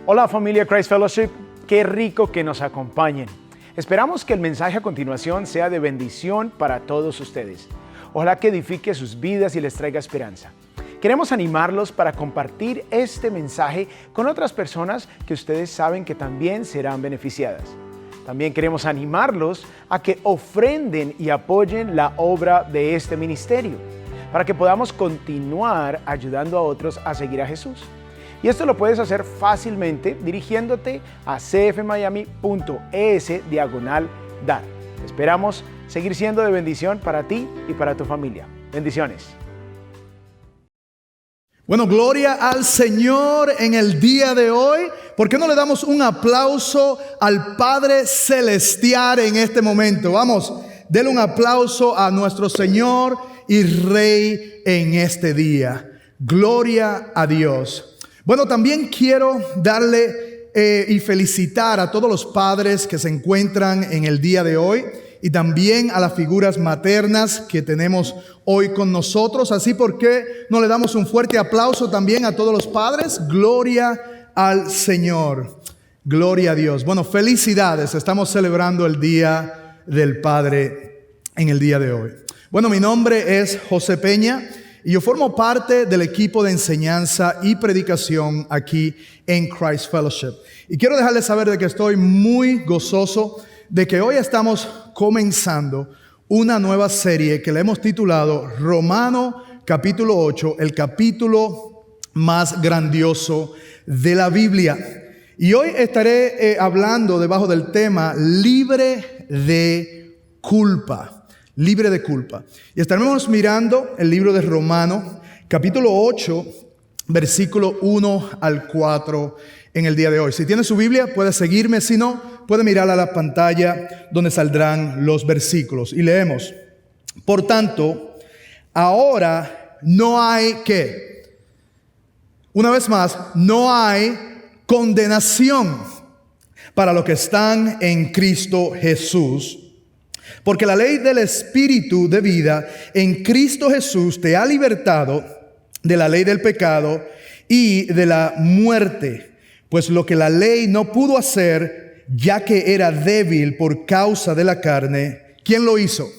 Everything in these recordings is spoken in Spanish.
Hola familia Christ Fellowship, qué rico que nos acompañen. Esperamos que el mensaje a continuación sea de bendición para todos ustedes. Ojalá que edifique sus vidas y les traiga esperanza. Queremos animarlos para compartir este mensaje con otras personas que ustedes saben que también serán beneficiadas. También queremos animarlos a que ofrenden y apoyen la obra de este ministerio, para que podamos continuar ayudando a otros a seguir a Jesús. Y esto lo puedes hacer fácilmente dirigiéndote a cfmiami.es/dar. Esperamos seguir siendo de bendición para ti y para tu familia. Bendiciones. Bueno, gloria al Señor en el día de hoy. ¿Por qué no le damos un aplauso al Padre Celestial en este momento? Vamos, denle un aplauso a nuestro Señor y Rey en este día. Gloria a Dios. Bueno, también quiero darle y felicitar a todos los padres que se encuentran en el día de hoy y también a las figuras maternas que tenemos hoy con nosotros. Así porque no le damos un fuerte aplauso también a todos los padres. Gloria al Señor. Gloria a Dios. Bueno, felicidades. Estamos celebrando el Día del Padre en el día de hoy. Bueno, mi nombre es José Peña. Y yo formo parte del equipo de enseñanza y predicación aquí en Christ Fellowship. Y quiero dejarles saber de que estoy muy gozoso de que hoy estamos comenzando una nueva serie que le hemos titulado Romano capítulo 8, el capítulo más grandioso de la Biblia. Y hoy estaré hablando debajo del tema libre de culpa. Libre de culpa. Y estaremos mirando el libro de Romanos, capítulo 8, versículo 1 al 4 en el día de hoy. Si tiene su Biblia, puede seguirme. Si no, puede mirar a la pantalla donde saldrán los versículos. Y leemos: Por tanto, ahora no hay ¿qué? Una vez más, no hay condenación para los que están en Cristo Jesús. Porque la ley del Espíritu de vida en Cristo Jesús te ha libertado de la ley del pecado y de la muerte. Pues lo que la ley no pudo hacer, ya que era débil por causa de la carne, ¿quién lo hizo?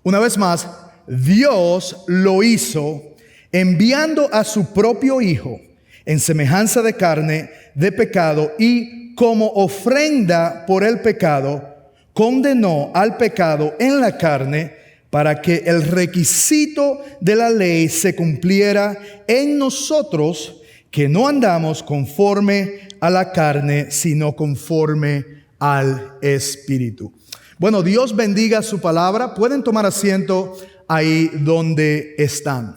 Una vez más, Dios lo hizo enviando a su propio Hijo en semejanza de carne de pecado, y como ofrenda por el pecado, condenó al pecado en la carne para que el requisito de la ley se cumpliera en nosotros, que no andamos conforme a la carne, sino conforme al Espíritu. Bueno, Dios bendiga su palabra. Pueden tomar asiento ahí donde están.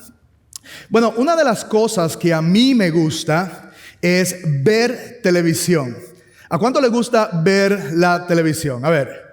Bueno, una de las cosas que a mí me gusta es ver televisión. ¿A cuánto le gusta ver la televisión? A ver.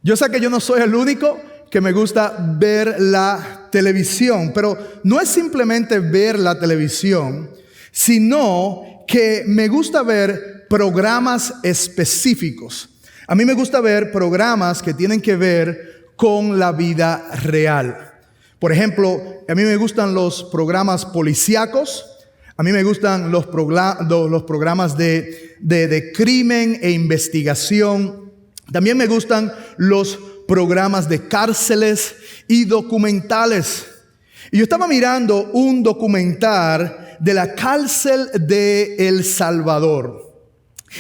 Yo sé que yo no soy el único que me gusta ver la televisión, pero no es simplemente ver la televisión, sino que me gusta ver programas específicos. A mí me gusta ver programas que tienen que ver con la vida real. Por ejemplo, a mí me gustan los programas policíacos, a mí me gustan los programas de crimen e investigación. También me gustan los programas de cárceles y documentales. Y yo estaba mirando un documental de la cárcel de El Salvador.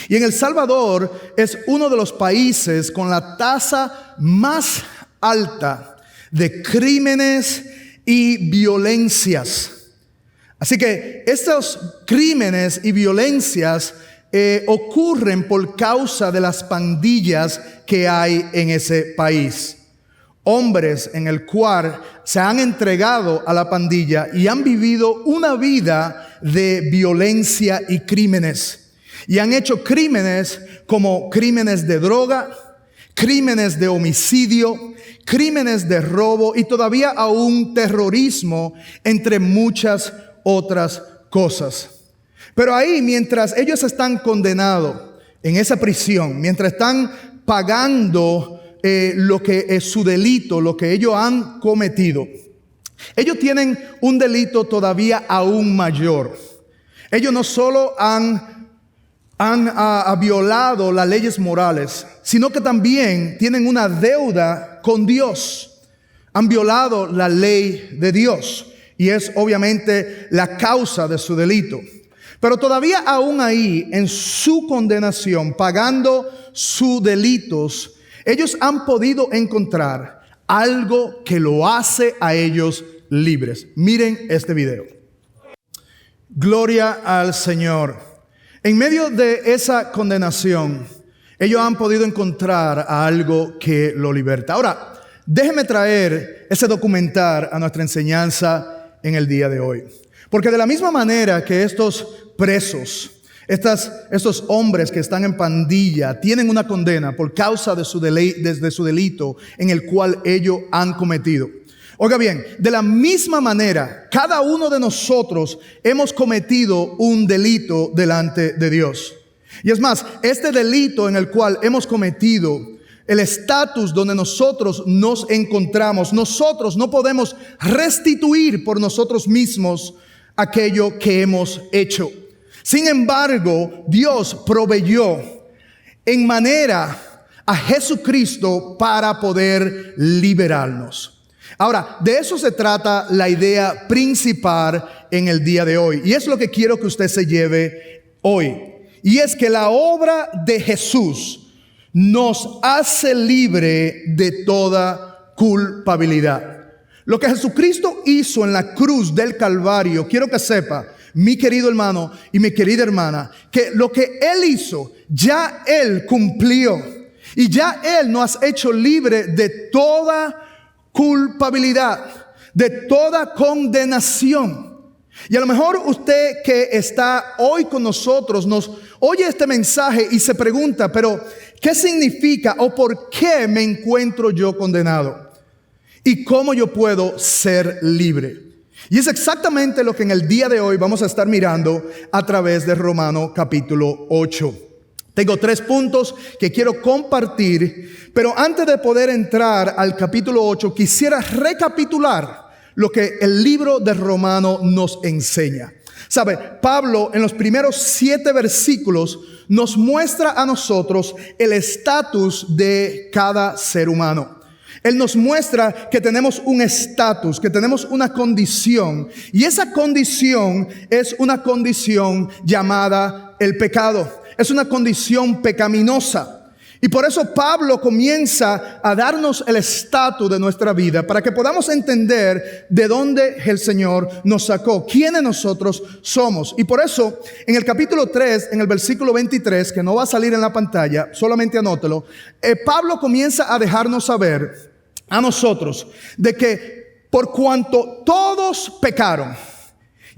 Y en El Salvador es uno de los países con la tasa más alta de crímenes y violencias. Así que estos crímenes y violencias ocurren por causa de las pandillas que hay en ese país. Hombres en el cual se han entregado a la pandilla y han vivido una vida de violencia y crímenes. Y han hecho crímenes como crímenes de droga, crímenes de homicidio, crímenes de robo y todavía aún terrorismo, entre muchas otras cosas. Pero ahí, mientras ellos están condenados en esa prisión, mientras están pagando lo que es su delito, lo que ellos han cometido, ellos tienen un delito todavía aún mayor. Ellos no solo han han violado las leyes morales, sino que también tienen una deuda con Dios. Han violado la ley de Dios y es obviamente la causa de su delito. Pero todavía aún ahí, en su condenación, pagando sus delitos, ellos han podido encontrar algo que lo hace a ellos libres. Miren este video. Gloria al Señor. En medio de esa condenación, ellos han podido encontrar algo que lo liberta. Ahora, déjeme traer ese documental a nuestra enseñanza en el día de hoy. Porque de la misma manera que estos presos, estos hombres que están en pandilla, tienen una condena por causa de su delito en el cual ellos han cometido. Oiga bien, de la misma manera, cada uno de nosotros hemos cometido un delito delante de Dios. Y es más, este delito en el cual hemos cometido, el estatus donde nosotros nos encontramos, nosotros no podemos restituir por nosotros mismos aquello que hemos hecho. Sin embargo, Dios proveyó en manera a Jesucristo para poder liberarnos. Ahora, de eso se trata la idea principal en el día de hoy. Y es lo que quiero que usted se lleve hoy. Y es que la obra de Jesús nos hace libre de toda culpabilidad. Lo que Jesucristo hizo en la cruz del Calvario, quiero que sepa, mi querido hermano y mi querida hermana, que lo que Él hizo, ya Él cumplió. Y ya Él nos ha hecho libre de toda culpabilidad, de toda condenación. Y a lo mejor usted que está hoy con nosotros nos oye este mensaje y se pregunta, pero ¿qué significa o por qué me encuentro yo condenado? ¿Y cómo yo puedo ser libre? Y es exactamente lo que en el día de hoy vamos a estar mirando a través de Romanos capítulo 8. Tengo 3 puntos que quiero compartir, pero antes de poder entrar al capítulo 8, quisiera recapitular lo que el libro de Romanos nos enseña. ¿Sabe? Pablo en los primeros 7 versículos nos muestra a nosotros el estatus de cada ser humano. Él nos muestra que tenemos un estatus, que tenemos una condición, y esa condición es una condición llamada el pecado. Es una condición pecaminosa. Y por eso Pablo comienza a darnos el estatus de nuestra vida para que podamos entender de dónde el Señor nos sacó, quiénes nosotros somos. Y por eso en el capítulo 3, en el versículo 23, que no va a salir en la pantalla, solamente anótelo, Pablo comienza a dejarnos saber a nosotros de que por cuanto todos pecaron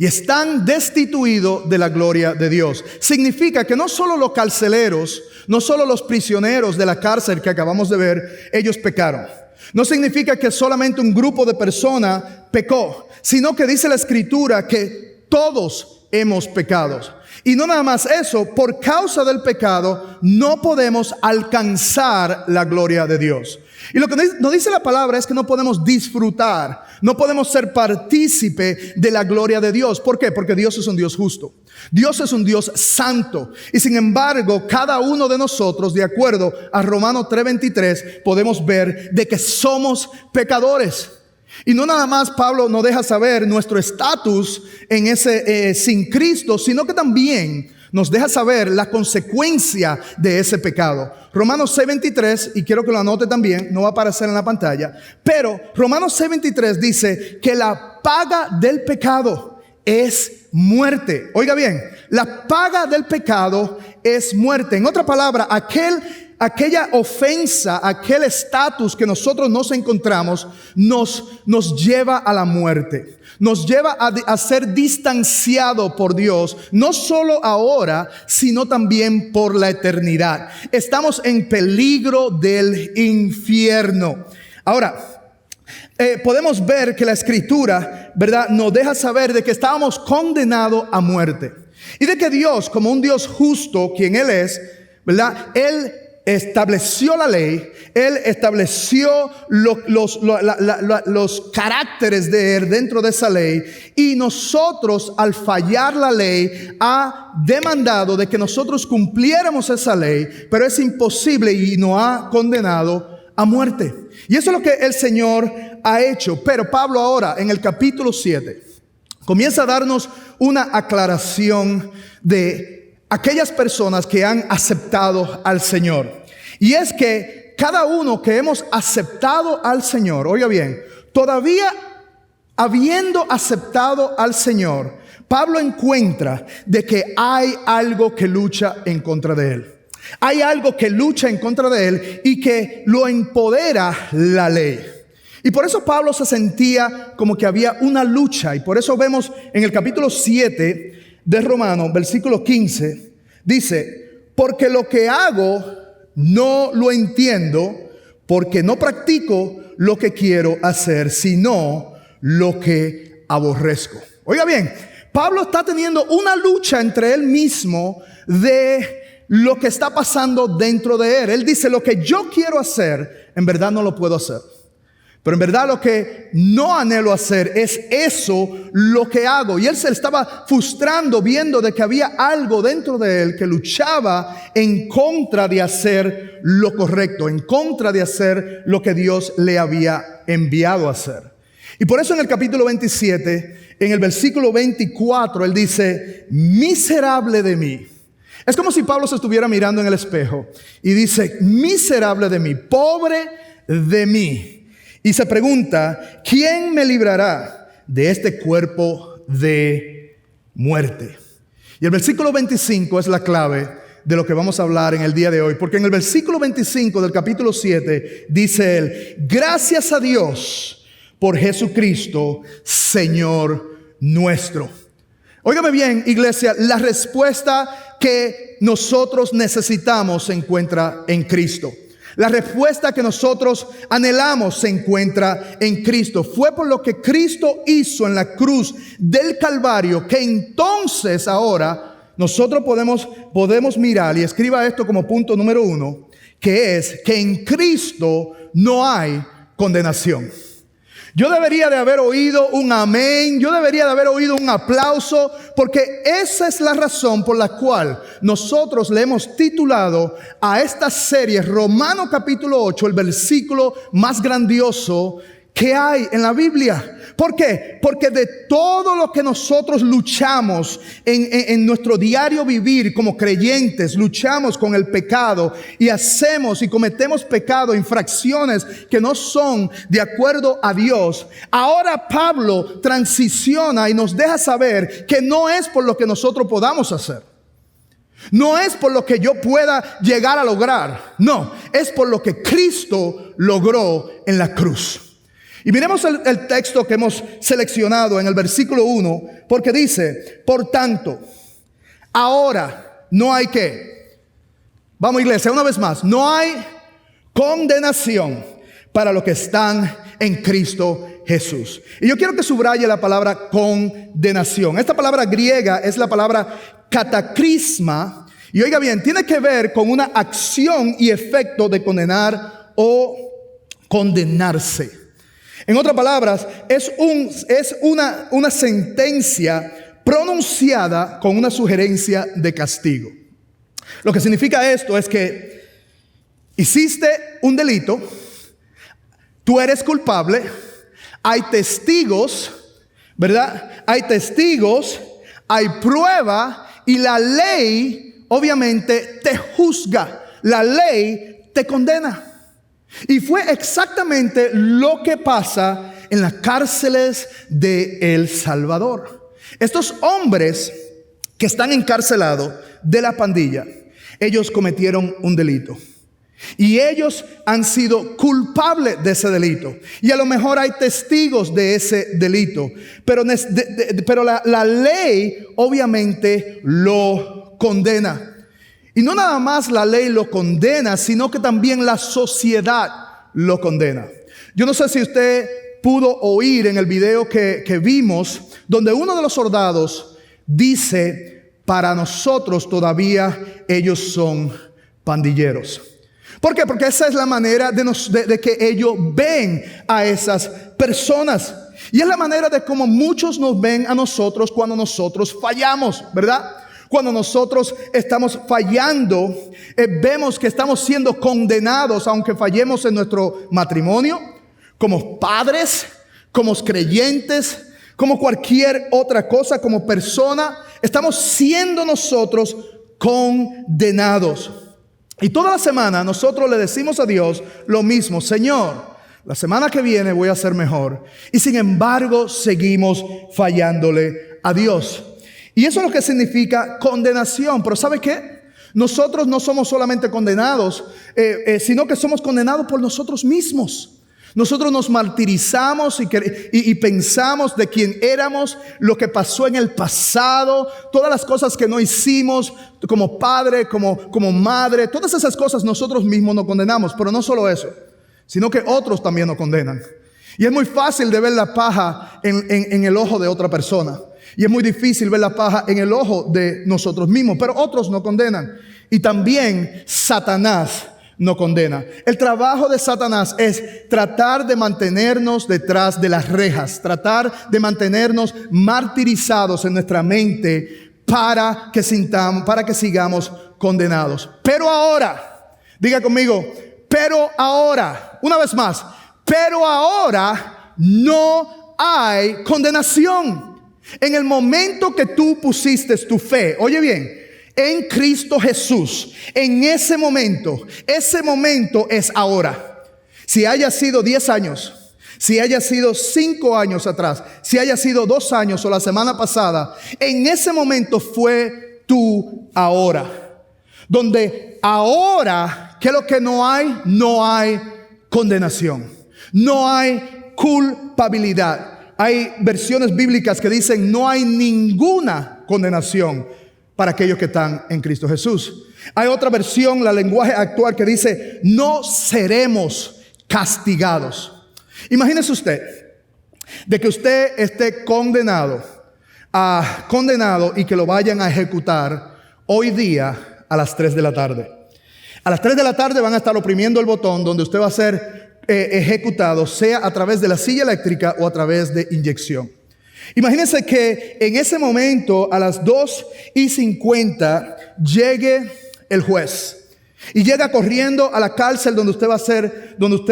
y están destituidos de la gloria de Dios. Significa que no solo los carceleros, no solo los prisioneros de la cárcel que acabamos de ver, ellos pecaron. No significa que solamente un grupo de personas pecó, sino que dice la Escritura que todos hemos pecado. Y no nada más eso, por causa del pecado no podemos alcanzar la gloria de Dios. Y lo que nos dice la palabra es que no podemos disfrutar, no podemos ser partícipe de la gloria de Dios. ¿Por qué? Porque Dios es un Dios justo. Dios es un Dios santo. Y sin embargo, cada uno de nosotros, de acuerdo a Romanos 3:23, podemos ver de que somos pecadores. Y no nada más Pablo nos deja saber nuestro estatus en ese sin Cristo, sino que también nos deja saber la consecuencia de ese pecado. Romanos 6:23, y quiero que lo anote también, no va a aparecer en la pantalla, pero Romanos 6:23 dice que la paga del pecado es muerte. Oiga bien, la paga del pecado es muerte. En otra palabra, aquella ofensa, aquel estatus que nosotros nos encontramos, nos lleva a la muerte. Nos lleva a ser distanciado por Dios, no solo ahora, sino también por la eternidad. Estamos en peligro del infierno. Ahora, podemos ver que la Escritura, ¿verdad?, nos deja saber de que estábamos condenados a muerte. Y de que Dios, como un Dios justo, quien Él es, ¿verdad?, Él estableció la ley, Él estableció los caracteres de Él dentro de esa ley, y nosotros, al fallar la ley, ha demandado de que nosotros cumpliéramos esa ley, pero es imposible y nos ha condenado a muerte. Y eso es lo que el Señor ha hecho. Pero Pablo ahora, en el capítulo 7, comienza a darnos una aclaración de aquellas personas que han aceptado al Señor. Y es que cada uno que hemos aceptado al Señor, oiga bien, todavía habiendo aceptado al Señor, Pablo encuentra de que hay algo que lucha en contra de él. Hay algo que lucha en contra de él y que lo empodera la ley. Y por eso Pablo se sentía como que había una lucha. Y por eso vemos en el capítulo 7 de Romanos, versículo 15, dice: porque lo que hago no lo entiendo, porque no practico lo que quiero hacer, sino lo que aborrezco. Oiga bien, Pablo está teniendo una lucha entre él mismo de lo que está pasando dentro de él. Él dice: lo que yo quiero hacer, en verdad no lo puedo hacer. Pero en verdad lo que no anhelo hacer es eso lo que hago. Y él se estaba frustrando viendo de que había algo dentro de él que luchaba en contra de hacer lo correcto, en contra de hacer lo que Dios le había enviado a hacer. Y por eso en el capítulo 27, en el versículo 24, él dice: miserable de mí. Es como si Pablo se estuviera mirando en el espejo y dice: miserable de mí, pobre de mí. Y se pregunta: ¿quién me librará de este cuerpo de muerte? Y el versículo 25 es la clave de lo que vamos a hablar en el día de hoy. Porque en el versículo 25 del capítulo 7 dice él: gracias a Dios por Jesucristo, Señor nuestro. Óigame bien, iglesia, la respuesta que nosotros necesitamos se encuentra en Cristo. La respuesta que nosotros anhelamos se encuentra en Cristo. Fue por lo que Cristo hizo en la cruz del Calvario que entonces ahora nosotros podemos mirar, y escriba esto como punto número 1, que es que en Cristo no hay condenación. Yo debería de haber oído un amén, yo debería de haber oído un aplauso, porque esa es la razón por la cual nosotros le hemos titulado a esta serie Romanos capítulo 8, el versículo más grandioso que hay en la Biblia. ¿Por qué? Porque de todo lo que nosotros luchamos en nuestro diario vivir como creyentes, luchamos con el pecado y hacemos y cometemos pecado, infracciones que no son de acuerdo a Dios. Ahora Pablo transiciona y nos deja saber que no es por lo que nosotros podamos hacer. No es por lo que yo pueda llegar a lograr. No, es por lo que Cristo logró en la cruz. Y miremos el texto que hemos seleccionado en el versículo 1, porque dice: por tanto, ahora no hay ¿qué? Vamos, iglesia, una vez más. No hay condenación para los que están en Cristo Jesús. Y yo quiero que subraye la palabra condenación. Esta palabra griega es la palabra catacrisma. Y oiga bien, tiene que ver con una acción y efecto de condenar o condenarse. En otras palabras, es una sentencia pronunciada con una sugerencia de castigo. Lo que significa esto es que hiciste un delito, tú eres culpable, hay testigos, ¿verdad? Hay testigos, hay prueba y la ley obviamente te juzga, la ley te condena. Y fue exactamente lo que pasa en las cárceles de El Salvador. Estos hombres que están encarcelados de la pandilla, ellos cometieron un delito. Y ellos han sido culpables de ese delito. Y a lo mejor hay testigos de ese delito. Pero la ley obviamente lo condena. Y no nada más la ley lo condena, sino que también la sociedad lo condena. Yo no sé si usted pudo oír en el video que vimos, donde uno de los soldados dice: para nosotros todavía ellos son pandilleros. ¿Por qué? Porque esa es la manera de que ellos ven a esas personas. Y es la manera de cómo muchos nos ven a nosotros cuando nosotros fallamos, ¿verdad? Cuando nosotros estamos fallando, vemos que estamos siendo condenados, aunque fallemos en nuestro matrimonio, como padres, como creyentes, como cualquier otra cosa, como persona, estamos siendo nosotros condenados. Y toda la semana nosotros le decimos a Dios lo mismo: Señor, la semana que viene voy a ser mejor. Y sin embargo seguimos fallándole a Dios. Y eso es lo que significa condenación. Pero ¿sabe qué? Nosotros no somos solamente condenados, sino que somos condenados por nosotros mismos. Nosotros nos martirizamos y pensamos de quién éramos, lo que pasó en el pasado, todas las cosas que no hicimos como padre, como madre, todas esas cosas nosotros mismos nos condenamos. Pero no solo eso, sino que otros también nos condenan. Y es muy fácil de ver la paja en el ojo de otra persona. Y es muy difícil ver la paja en el ojo de nosotros mismos, pero otros nos condenan. Y también Satanás nos condena. El trabajo de Satanás es tratar de mantenernos detrás de las rejas, tratar de mantenernos martirizados en nuestra mente para que sigamos condenados. Pero ahora, diga conmigo, pero ahora, una vez más, pero ahora no hay condenación. En el momento que tú pusiste tu fe, oye bien, en Cristo Jesús, en ese momento es ahora. Si haya sido 10 años, si haya sido 5 años atrás, si haya sido 2 años o la semana pasada, en ese momento fue tu ahora. Donde ahora, ¿qué es lo que no hay? No hay condenación, no hay culpabilidad. Hay versiones bíblicas que dicen no hay ninguna condenación para aquellos que están en Cristo Jesús. Hay otra versión, la lenguaje actual, que dice no seremos castigados. Imagínese usted de que usted esté condenado y que lo vayan a ejecutar hoy día a las 3 de la tarde. A las 3 de la tarde van a estar oprimiendo el botón donde usted va a ser ejecutado, sea a través de la silla eléctrica o a través de inyección. Imagínense que en ese momento a las 2:50 llegue el juez y llega corriendo a la cárcel donde usted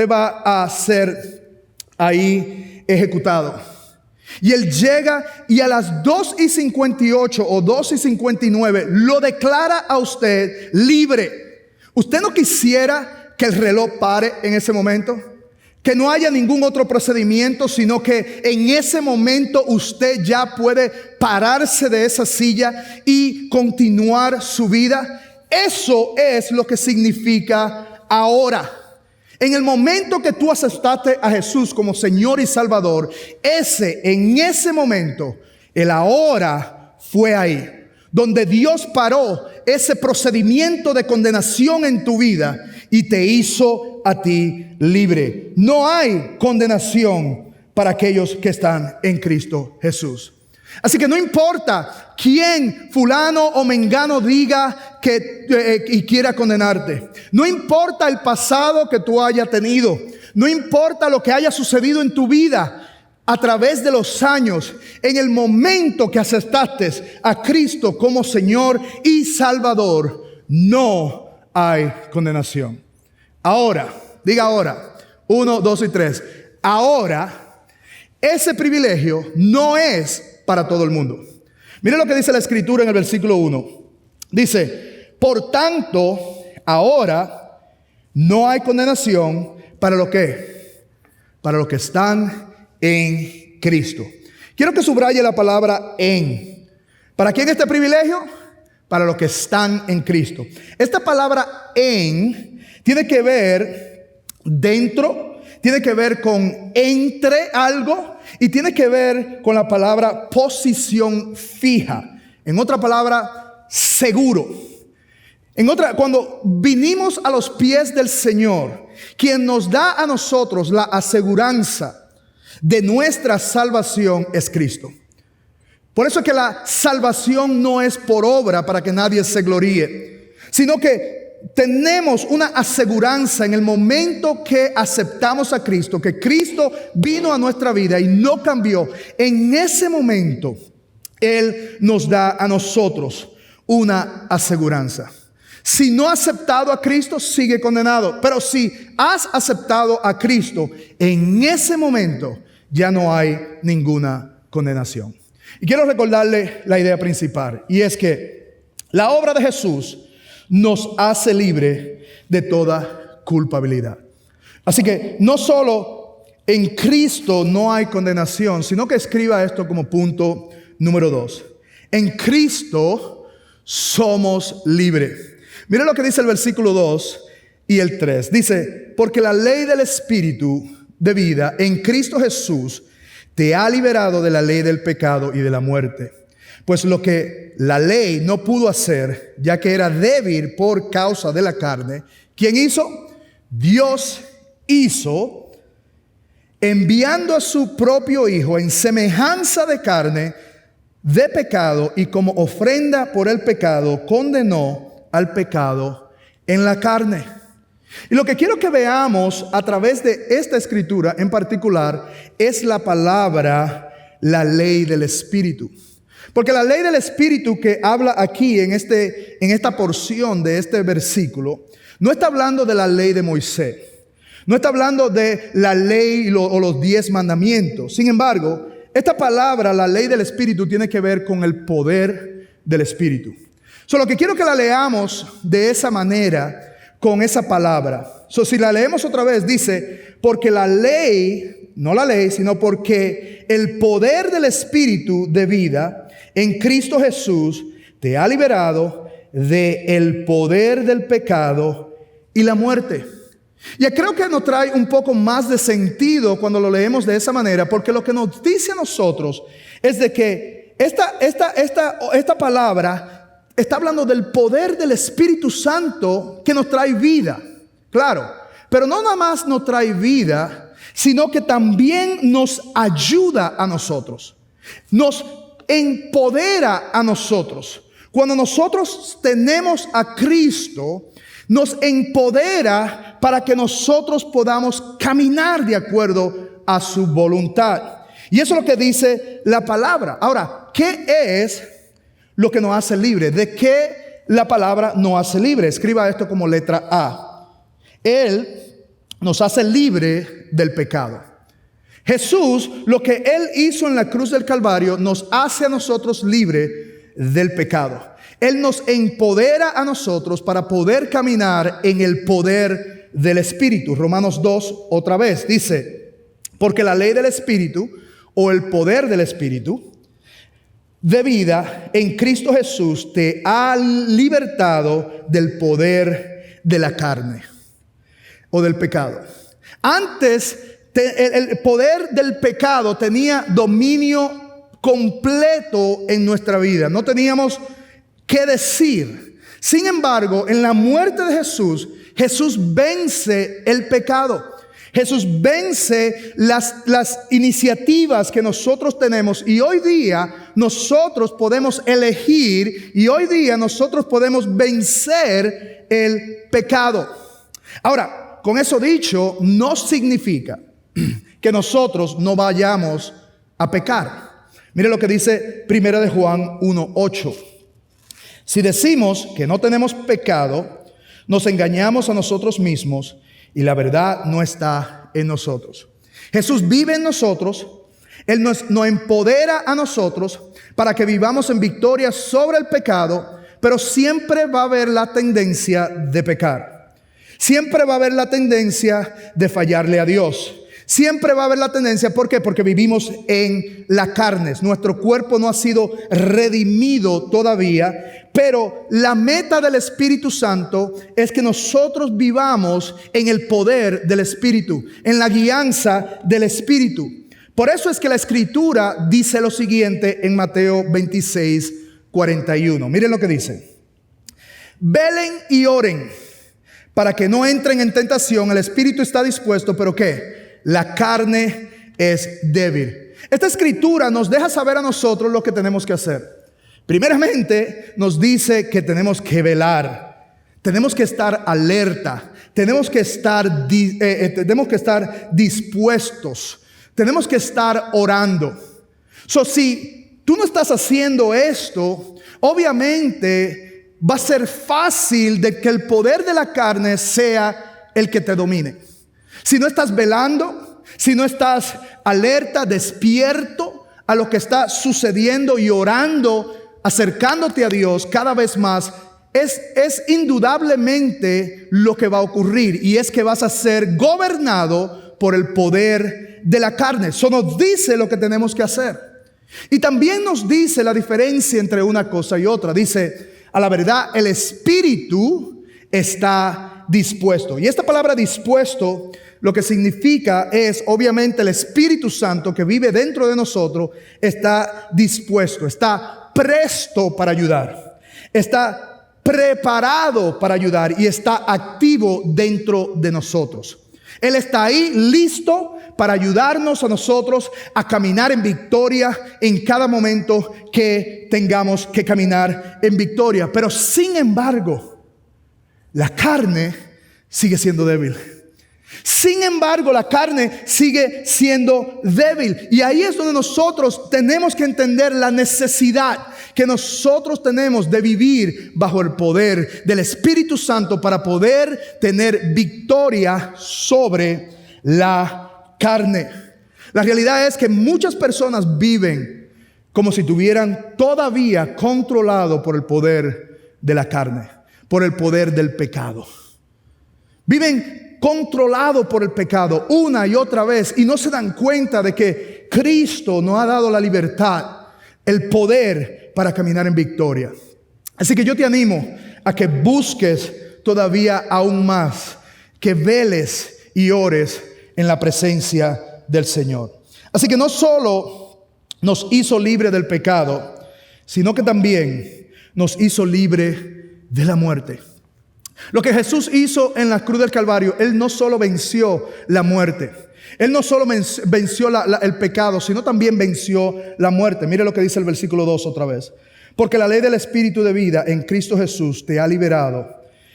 va a ser ahí ejecutado. Y él llega y a las 2:58 o 2:59 lo declara a usted libre. ¿Usted no quisiera que el reloj pare en ese momento? Que no haya ningún otro procedimiento, sino que en ese momento usted ya puede pararse de esa silla y continuar su vida. Eso es lo que significa ahora. En el momento que tú aceptaste a Jesús como Señor y Salvador, en ese momento, el ahora fue ahí, donde Dios paró ese procedimiento de condenación en tu vida y te hizo a ti libre. No hay condenación para aquellos que están en Cristo Jesús. Así que no importa quién, fulano o mengano, diga y quiera condenarte. No importa el pasado que tú hayas tenido. No importa lo que haya sucedido en tu vida a través de los años. En el momento que aceptaste a Cristo como Señor y Salvador, no hay condenación. Ahora, diga ahora, 1, 2 y 3. Ahora, ese privilegio no es para todo el mundo. Mire lo que dice la Escritura en el versículo 1. Dice, por tanto, ahora no hay condenación para los que están en Cristo. Quiero que subraye la palabra en. ¿Para quién este privilegio? Para los que están en Cristo. Esta palabra en tiene que ver dentro, tiene que ver con entre algo y tiene que ver con la palabra posición fija. En otra palabra, seguro. Cuando vinimos a los pies del Señor, quien nos da a nosotros la aseguranza de nuestra salvación es Cristo. Por eso es que la salvación no es por obra para que nadie se gloríe, sino que tenemos una aseguranza en el momento que aceptamos a Cristo, que Cristo vino a nuestra vida y no cambió. En ese momento, Él nos da a nosotros una aseguranza. Si no has aceptado a Cristo, sigue condenado. Pero si has aceptado a Cristo, en ese momento ya no hay ninguna condenación. Y quiero recordarle la idea principal, y es que la obra de Jesús nos hace libre de toda culpabilidad. Así que no solo en Cristo no hay condenación, sino que escriba esto como punto número 2. En Cristo somos libres. Mira lo que dice el versículo 2 y el 3. Dice, porque la ley del Espíritu de vida en Cristo Jesús te ha liberado de la ley del pecado y de la muerte. Pues lo que la ley no pudo hacer, ya que era débil por causa de la carne, ¿quién hizo? Dios hizo, enviando a su propio Hijo en semejanza de carne, de pecado, y como ofrenda por el pecado, condenó al pecado en la carne. Y lo que quiero que veamos a través de esta escritura en particular es la palabra, la ley del Espíritu. Porque la ley del Espíritu que habla aquí en esta porción de este versículo, no está hablando de la ley de Moisés. No está hablando de la ley o los 10 mandamientos. Sin embargo, esta palabra, la ley del Espíritu, tiene que ver con el poder del Espíritu. Lo que quiero que la leamos de esa manera, con esa palabra. Si la leemos otra vez, dice, porque la ley, no la ley, sino porque el poder del Espíritu de vida en Cristo Jesús te ha liberado del poder del pecado y la muerte. Y creo que nos trae un poco más de sentido cuando lo leemos de esa manera, porque lo que nos dice a nosotros es de que esta palabra está hablando del poder del Espíritu Santo que nos trae vida. Claro, pero no nada más nos trae vida, sino que también nos ayuda a nosotros. Nos empodera a nosotros. Cuando nosotros tenemos a Cristo, nos empodera para que nosotros podamos caminar de acuerdo a su voluntad. Y eso es lo que dice la palabra. Ahora, ¿qué es lo que nos hace libre? ¿De qué la palabra nos hace libre? Escriba esto como letra A. Él nos hace libre del pecado. Jesús, lo que Él hizo en la cruz del Calvario, nos hace a nosotros libre del pecado. Él nos empodera a nosotros para poder caminar en el poder del Espíritu. Romanos 2, otra vez, dice, porque la ley del Espíritu o el poder del Espíritu de vida en Cristo Jesús te ha libertado del poder de la carne o del pecado. Antes, el poder del pecado tenía dominio completo en nuestra vida. No teníamos qué decir. Sin embargo, en la muerte de Jesús, Jesús vence el pecado. Jesús vence las iniciativas que nosotros tenemos, y hoy día nosotros podemos elegir, y hoy día nosotros podemos vencer el pecado. Ahora, con eso dicho, no significa que nosotros no vayamos a pecar. Mire lo que dice 1 de Juan 1:8. Si decimos que no tenemos pecado, nos engañamos a nosotros mismos y la verdad no está en nosotros. Jesús vive en nosotros. Él nos empodera a nosotros para que vivamos en victoria sobre el pecado, pero siempre va a haber la tendencia de pecar. Siempre va a haber la tendencia de fallarle a Dios. Siempre va a haber la tendencia, ¿por qué? Porque vivimos en la carne. Nuestro cuerpo no ha sido redimido todavía, pero la meta del Espíritu Santo es que nosotros vivamos en el poder del Espíritu, en la guianza del Espíritu. Por eso es que la Escritura dice lo siguiente en Mateo 26:41. Miren lo que dice. Velen y oren para que no entren en tentación. El espíritu está dispuesto, pero ¿qué? La carne es débil. Esta escritura nos deja saber a nosotros lo que tenemos que hacer. Primeramente, nos dice que tenemos que velar. tenemos que estar alerta, tenemos que estar dispuestos, tenemos que estar orando. Si tú no estás haciendo esto, obviamente va a ser fácil de que el poder de la carne sea el que te domine. Si no estás velando, si no estás alerta, despierto a lo que está sucediendo y orando, acercándote a Dios cada vez más, es indudablemente lo que va a ocurrir, y es que vas a ser gobernado por el poder de la carne. Eso nos dice lo que tenemos que hacer. Y también nos dice la diferencia entre una cosa y otra. Dice, a la verdad, el espíritu está dispuesto. Y esta palabra dispuesto, lo que significa es, obviamente, el Espíritu Santo que vive dentro de nosotros está dispuesto, está presto para ayudar, está preparado para ayudar y está activo dentro de nosotros. Él está ahí listo para ayudarnos a nosotros a caminar en victoria en cada momento que tengamos que caminar en victoria. Pero sin embargo, la carne sigue siendo débil. Sin embargo, la carne sigue siendo débil. Y ahí es donde nosotros tenemos que entender la necesidad que nosotros tenemos de vivir bajo el poder del Espíritu Santo para poder tener victoria sobre la carne. La realidad es que muchas personas viven como si tuvieran todavía controlado por el poder de la carne, por el poder del pecado. Viven controlado por el pecado una y otra vez y no se dan cuenta de que Cristo nos ha dado la libertad, el poder para caminar en victoria. Así que yo te animo a que busques todavía aún más, que veles y ores en la presencia del Señor. Así que no solo nos hizo libre del pecado, sino que también nos hizo libre de la muerte. Lo que Jesús hizo en la cruz del Calvario, Él no solo venció la muerte, Él no solo venció el pecado, sino también venció la muerte. Mire lo que dice el versículo 2 otra vez. Porque la ley del Espíritu de vida en Cristo Jesús te ha liberado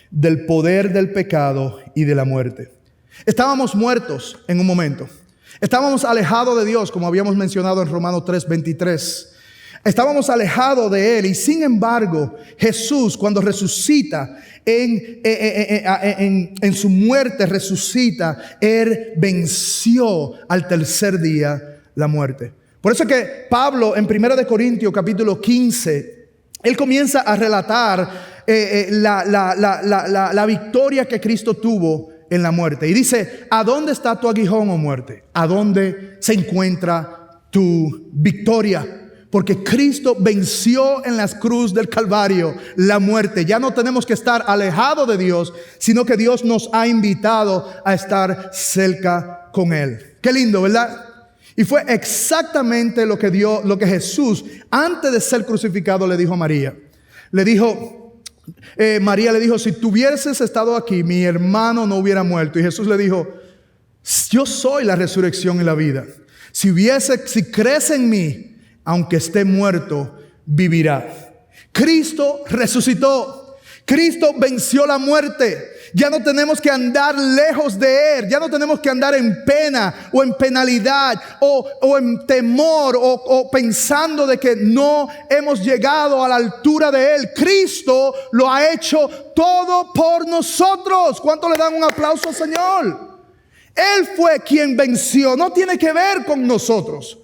del poder del pecado y de la muerte. Estábamos muertos en un momento. Estábamos alejados de Dios, como habíamos mencionado en Romanos 3:23. Estábamos alejados de Él, y sin embargo Jesús, cuando resucita en su muerte, resucita, Él venció al tercer día la muerte. Por eso es que Pablo en 1 Corintios capítulo 15, él comienza a relatar la victoria que Cristo tuvo en la muerte. Y dice, ¿a dónde está tu aguijón, oh muerte? ¿A dónde se encuentra tu victoria? Porque Cristo venció en la cruz del Calvario la muerte. Ya no tenemos que estar alejados de Dios, sino que Dios nos ha invitado a estar cerca con Él. Qué lindo, ¿verdad? Y fue exactamente lo que Jesús, antes de ser crucificado, le dijo a María. María le dijo, si tú hubieses estado aquí, mi hermano no hubiera muerto. Y Jesús le dijo, yo soy la resurrección y la vida. Si crees en mí, aunque esté muerto, vivirá. Cristo resucitó. Cristo venció la muerte. Ya no tenemos que andar lejos de Él. Ya no tenemos que andar en pena o en penalidad o en temor o pensando de que no hemos llegado a la altura de Él. Cristo lo ha hecho todo por nosotros. ¿Cuánto le dan un aplauso al Señor? Él fue quien venció. No tiene que ver con nosotros.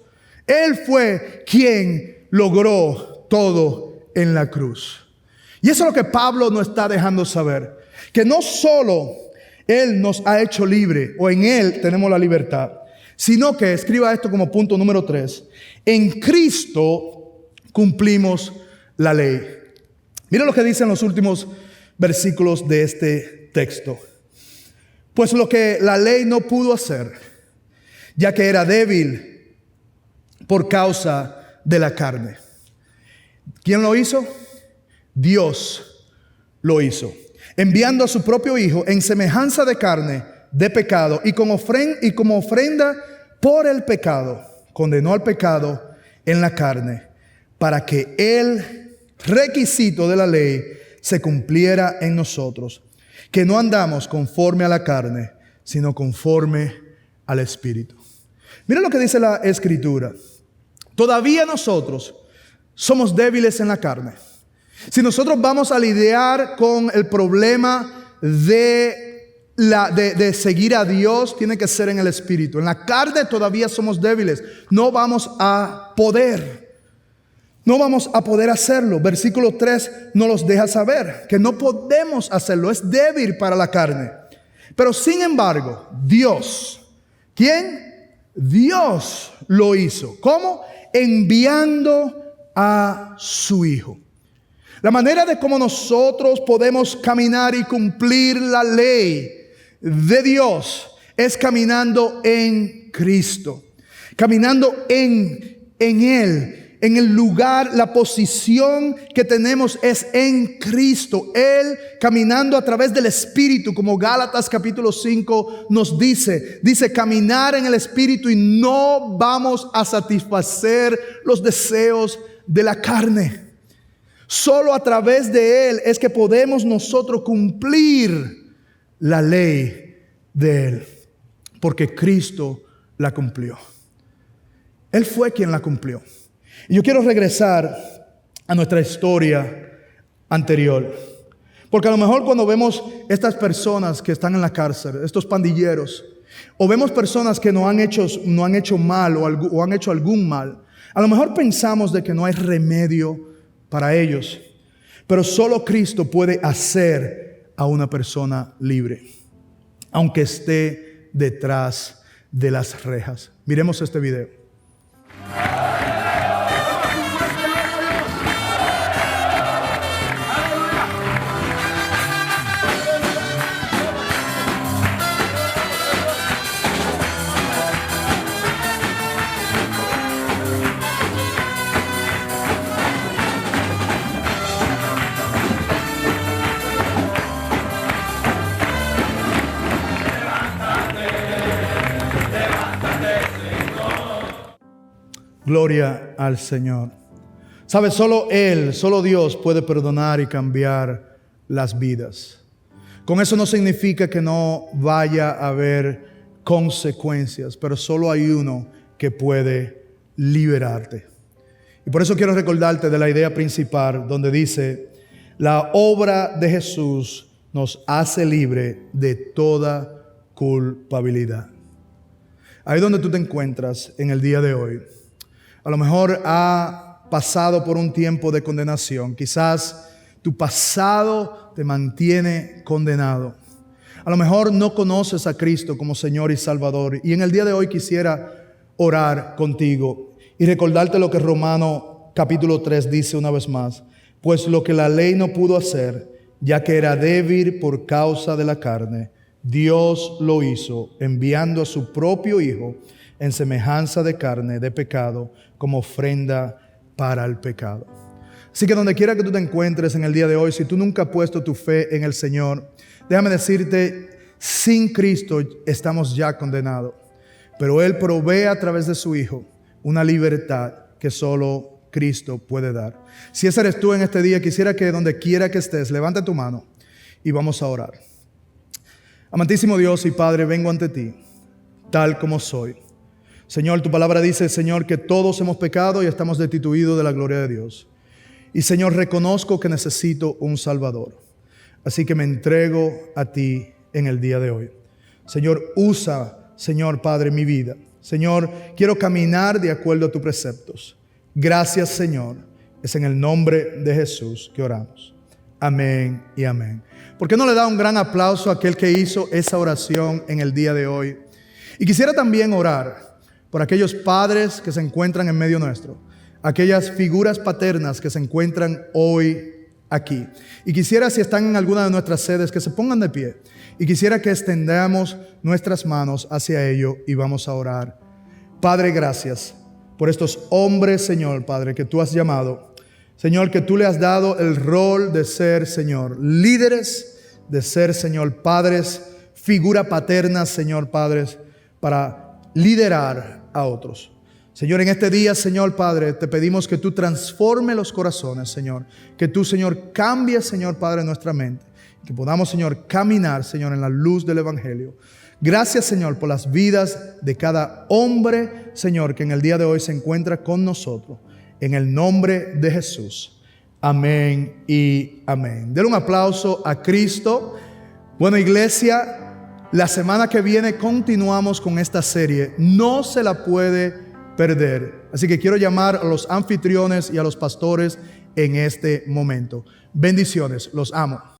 Él fue quien logró todo en la cruz. Y eso es lo que Pablo nos está dejando saber. Que no solo Él nos ha hecho libre, o en Él tenemos la libertad, sino que, escriba esto como punto número 3, en Cristo cumplimos la ley. Mira lo que dicen los últimos versículos de este texto. Pues lo que la ley no pudo hacer, ya que era débil por causa de la carne. ¿Quién lo hizo? Dios lo hizo, enviando a su propio Hijo en semejanza de carne, de pecado, y como ofrenda por el pecado, condenó al pecado en la carne, para que el requisito de la ley se cumpliera en nosotros, que no andamos conforme a la carne, sino conforme al Espíritu. Mira lo que dice la Escritura. Todavía nosotros somos débiles en la carne. Si nosotros vamos a lidiar con el problema de seguir a Dios, tiene que ser en el Espíritu. En la carne todavía somos débiles. No vamos a poder hacerlo. Versículo 3 nos los deja saber que no podemos hacerlo. Es débil para la carne. Pero sin embargo, Dios, ¿quién? Dios lo hizo. ¿Cómo? Enviando a su Hijo. La manera de cómo nosotros podemos caminar y cumplir la ley de Dios es caminando en Cristo, caminando en Él. En el lugar, la posición que tenemos es en Cristo. Él caminando a través del Espíritu, como Gálatas capítulo 5 nos dice caminar en el Espíritu y no vamos a satisfacer los deseos de la carne. Solo a través de Él es que podemos nosotros cumplir la ley de Él, porque Cristo la cumplió. Él fue quien la cumplió. Y yo quiero regresar a nuestra historia anterior, porque a lo mejor cuando vemos estas personas que están en la cárcel, estos pandilleros, o vemos personas que no han hecho mal o han hecho algún mal, a lo mejor pensamos de que no hay remedio para ellos, pero solo Cristo puede hacer a una persona libre, aunque esté detrás de las rejas. Miremos este video. Gloria al Señor. ¿Sabes? Solo Él, solo Dios puede perdonar y cambiar las vidas. Con eso no significa que no vaya a haber consecuencias, pero solo hay uno que puede liberarte. Y por eso quiero recordarte de la idea principal, donde dice: la obra de Jesús nos hace libre de toda culpabilidad. Ahí donde tú te encuentras en el día de hoy, a lo mejor ha pasado por un tiempo de condenación. Quizás tu pasado te mantiene condenado. A lo mejor no conoces a Cristo como Señor y Salvador. Y en el día de hoy quisiera orar contigo y recordarte lo que Romanos capítulo 3 dice una vez más. Pues lo que la ley no pudo hacer, ya que era débil por causa de la carne, Dios lo hizo, enviando a su propio Hijo en semejanza de carne, de pecado, como ofrenda para el pecado. Así que donde quiera que tú te encuentres en el día de hoy, si tú nunca has puesto tu fe en el Señor, déjame decirte, sin Cristo estamos ya condenados. Pero Él provee a través de su Hijo una libertad que solo Cristo puede dar. Si ese eres tú en este día, quisiera que donde quiera que estés, levanta tu mano y vamos a orar. Amantísimo Dios y Padre, vengo ante ti, tal como soy. Señor, tu palabra dice, Señor, que todos hemos pecado y estamos destituidos de la gloria de Dios. Y Señor, reconozco que necesito un Salvador. Así que me entrego a ti en el día de hoy. Señor, usa, Señor Padre, mi vida. Señor, quiero caminar de acuerdo a tus preceptos. Gracias, Señor. Es en el nombre de Jesús que oramos. Amén y amén. ¿Por qué no le da un gran aplauso a aquel que hizo esa oración en el día de hoy? Y quisiera también orar por aquellos padres que se encuentran en medio nuestro, aquellas figuras paternas que se encuentran hoy aquí. Y quisiera, si están en alguna de nuestras sedes, que se pongan de pie. Y quisiera que extendamos nuestras manos hacia ellos y vamos a orar. Padre, gracias por estos hombres, Señor, Padre, que tú has llamado. Señor, que tú le has dado el rol de ser, Señor, líderes, de ser, Señor, padres, figura paterna, Señor, padres, para liderar a otros. Señor, en este día, Señor Padre, te pedimos que tú transformes los corazones, Señor. Que tú, Señor, cambies, Señor Padre, nuestra mente. Que podamos, Señor, caminar, Señor, en la luz del Evangelio. Gracias, Señor, por las vidas de cada hombre, Señor, que en el día de hoy se encuentra con nosotros. En el nombre de Jesús. Amén y amén. Denle un aplauso a Cristo. Bueno, iglesia, la semana que viene continuamos con esta serie. No se la puede perder. Así que quiero llamar a los anfitriones y a los pastores en este momento. Bendiciones, los amo.